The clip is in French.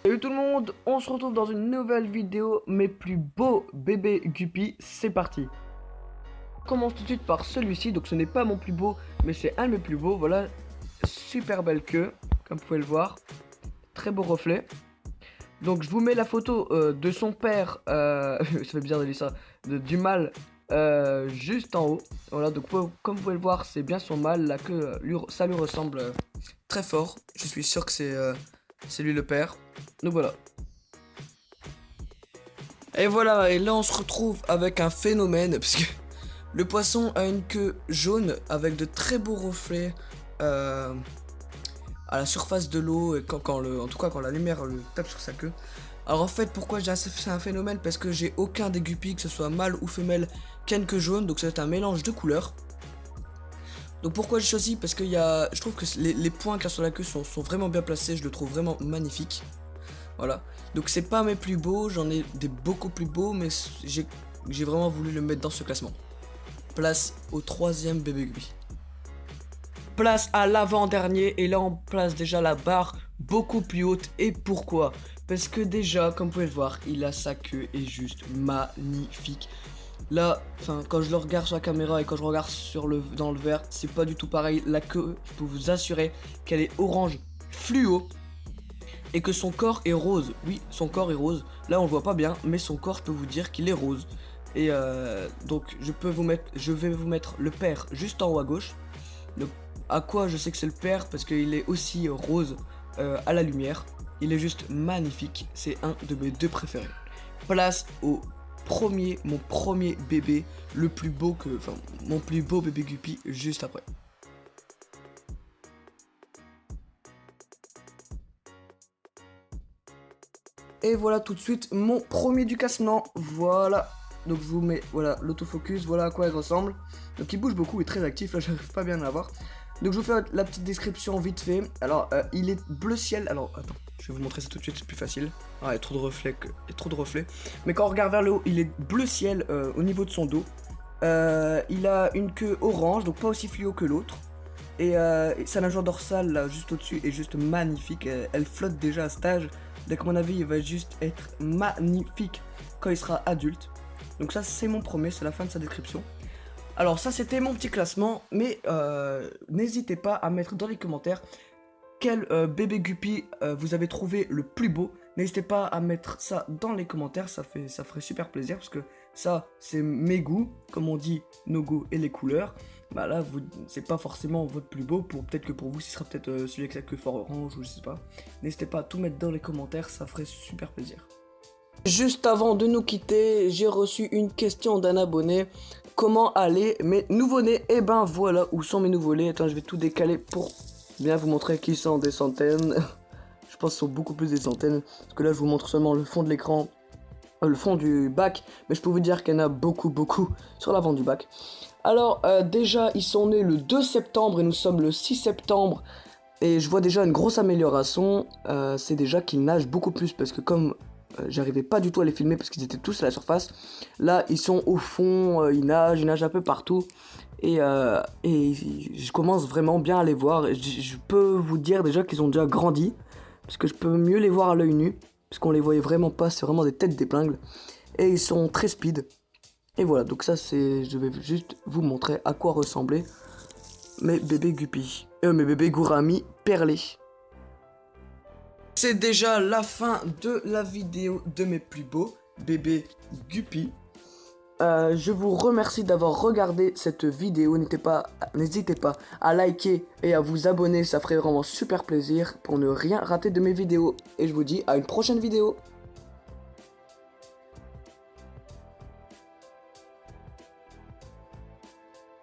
Salut tout le monde, on se retrouve dans une nouvelle vidéo, mes plus beaux bébés Guppy, c'est parti. On commence tout de suite par celui-ci, donc ce n'est pas mon plus beau, mais c'est un de mes plus beaux, voilà, super belle queue, comme vous pouvez le voir, très beau reflet. Donc je vous mets la photo de son père, ça fait bizarre de dire ça, du mâle, juste en haut. Voilà, donc comme vous pouvez le voir, c'est bien son mâle, la queue, ça lui ressemble très fort, je suis sûr que c'est lui le père. Donc voilà. Et voilà, et là on se retrouve avec un phénomène, parce que le poisson a une queue jaune avec de très beaux reflets à la surface de l'eau, et en tout cas quand la lumière le tape sur sa queue. Alors en fait, pourquoi je dis c'est un phénomène? Parce que j'ai aucun des guppies, que ce soit mâle ou femelle, qui a une queue jaune, donc c'est un mélange de couleurs. Donc pourquoi j'ai choisi? Parce que je trouve que les points qu'il y a sur la queue sont vraiment bien placés, je le trouve vraiment magnifique. Voilà, donc c'est pas mes plus beaux, j'en ai des beaucoup plus beaux, mais j'ai vraiment voulu le mettre dans ce classement. Place au troisième bébé Guppy. Place à l'avant-dernier, et là on place déjà la barre beaucoup plus haute. Et pourquoi? Parce que déjà, comme vous pouvez le voir, il a sa queue est juste magnifique. Là, quand je le regarde sur la caméra et quand je regarde dans le verre, c'est pas du tout pareil. La queue, je peux vous assurer qu'elle est orange fluo. Et que son corps est rose. Oui, son corps est rose. Là, on le voit pas bien, mais son corps, je peux vous dire qu'il est rose. Et donc, je vais vous mettre le père juste en haut à gauche. Donc, à quoi je sais que c'est le père? Parce qu'il est aussi rose à la lumière. Il est juste magnifique. C'est un de mes deux préférés. Place au mon premier bébé, mon plus beau bébé Guppy juste après. Et voilà tout de suite mon premier du classement. Voilà. Donc je vous mets voilà l'autofocus, voilà à quoi il ressemble. Donc il bouge beaucoup, il est très actif, là j'arrive pas bien à l'avoir. Donc je vous fais la petite description vite fait. Alors il est bleu ciel. Alors attends, je vais vous montrer ça tout de suite, c'est plus facile. Ah, il y a trop de reflets. Mais quand on regarde vers le haut, il est bleu ciel au niveau de son dos. Il a une queue orange, donc pas aussi fluo que l'autre. Et sa nageoire dorsale là juste au-dessus est juste magnifique. Elle flotte déjà à cet âge. Donc à mon avis il va juste être magnifique quand il sera adulte. Donc ça c'est mon premier, c'est la fin de sa description. Alors ça c'était mon petit classement, mais n'hésitez pas à mettre dans les commentaires quel bébé Guppy vous avez trouvé le plus beau. N'hésitez pas à mettre ça dans les commentaires, ça ferait super plaisir, parce que ça c'est mes goûts, comme on dit nos goûts et les couleurs. Bah là c'est pas forcément votre plus beau, peut-être que pour vous ce sera peut-être celui avec la queue fort orange ou je sais pas. N'hésitez pas à tout mettre dans les commentaires, ça ferait super plaisir. Juste avant de nous quitter, j'ai reçu une question d'un abonné. Comment aller mes nouveau-nés? Et ben voilà où sont mes nouveau-nés. Attends, je vais tout décaler pour bien vous montrer qu'ils sont des centaines. Je pense qu'ils sont beaucoup plus des centaines, parce que là je vous montre seulement le fond de l'écran, le fond du bac, mais je peux vous dire qu'il y en a beaucoup sur l'avant du bac. Alors déjà ils sont nés le 2 septembre et nous sommes le 6 septembre, et je vois déjà une grosse amélioration. C'est déjà qu'ils nagent beaucoup plus, parce que comme j'arrivais pas du tout à les filmer parce qu'ils étaient tous à la surface, là ils sont au fond, ils nagent un peu partout. Et je commence vraiment bien à les voir. Je peux vous dire déjà qu'ils ont déjà grandi, parce que je peux mieux les voir à l'œil nu, parce qu'on les voyait vraiment pas, c'est vraiment des têtes d'épingle. Et ils sont très speed. Et voilà, donc ça je vais juste vous montrer à quoi ressemblaient mes bébés Guppy. Mes bébés Gourami perlés. C'est déjà la fin de la vidéo de mes plus beaux bébés Guppy. Je vous remercie d'avoir regardé cette vidéo. N'hésitez pas à liker et à vous abonner, ça ferait vraiment super plaisir pour ne rien rater de mes vidéos. Et je vous dis à une prochaine vidéo.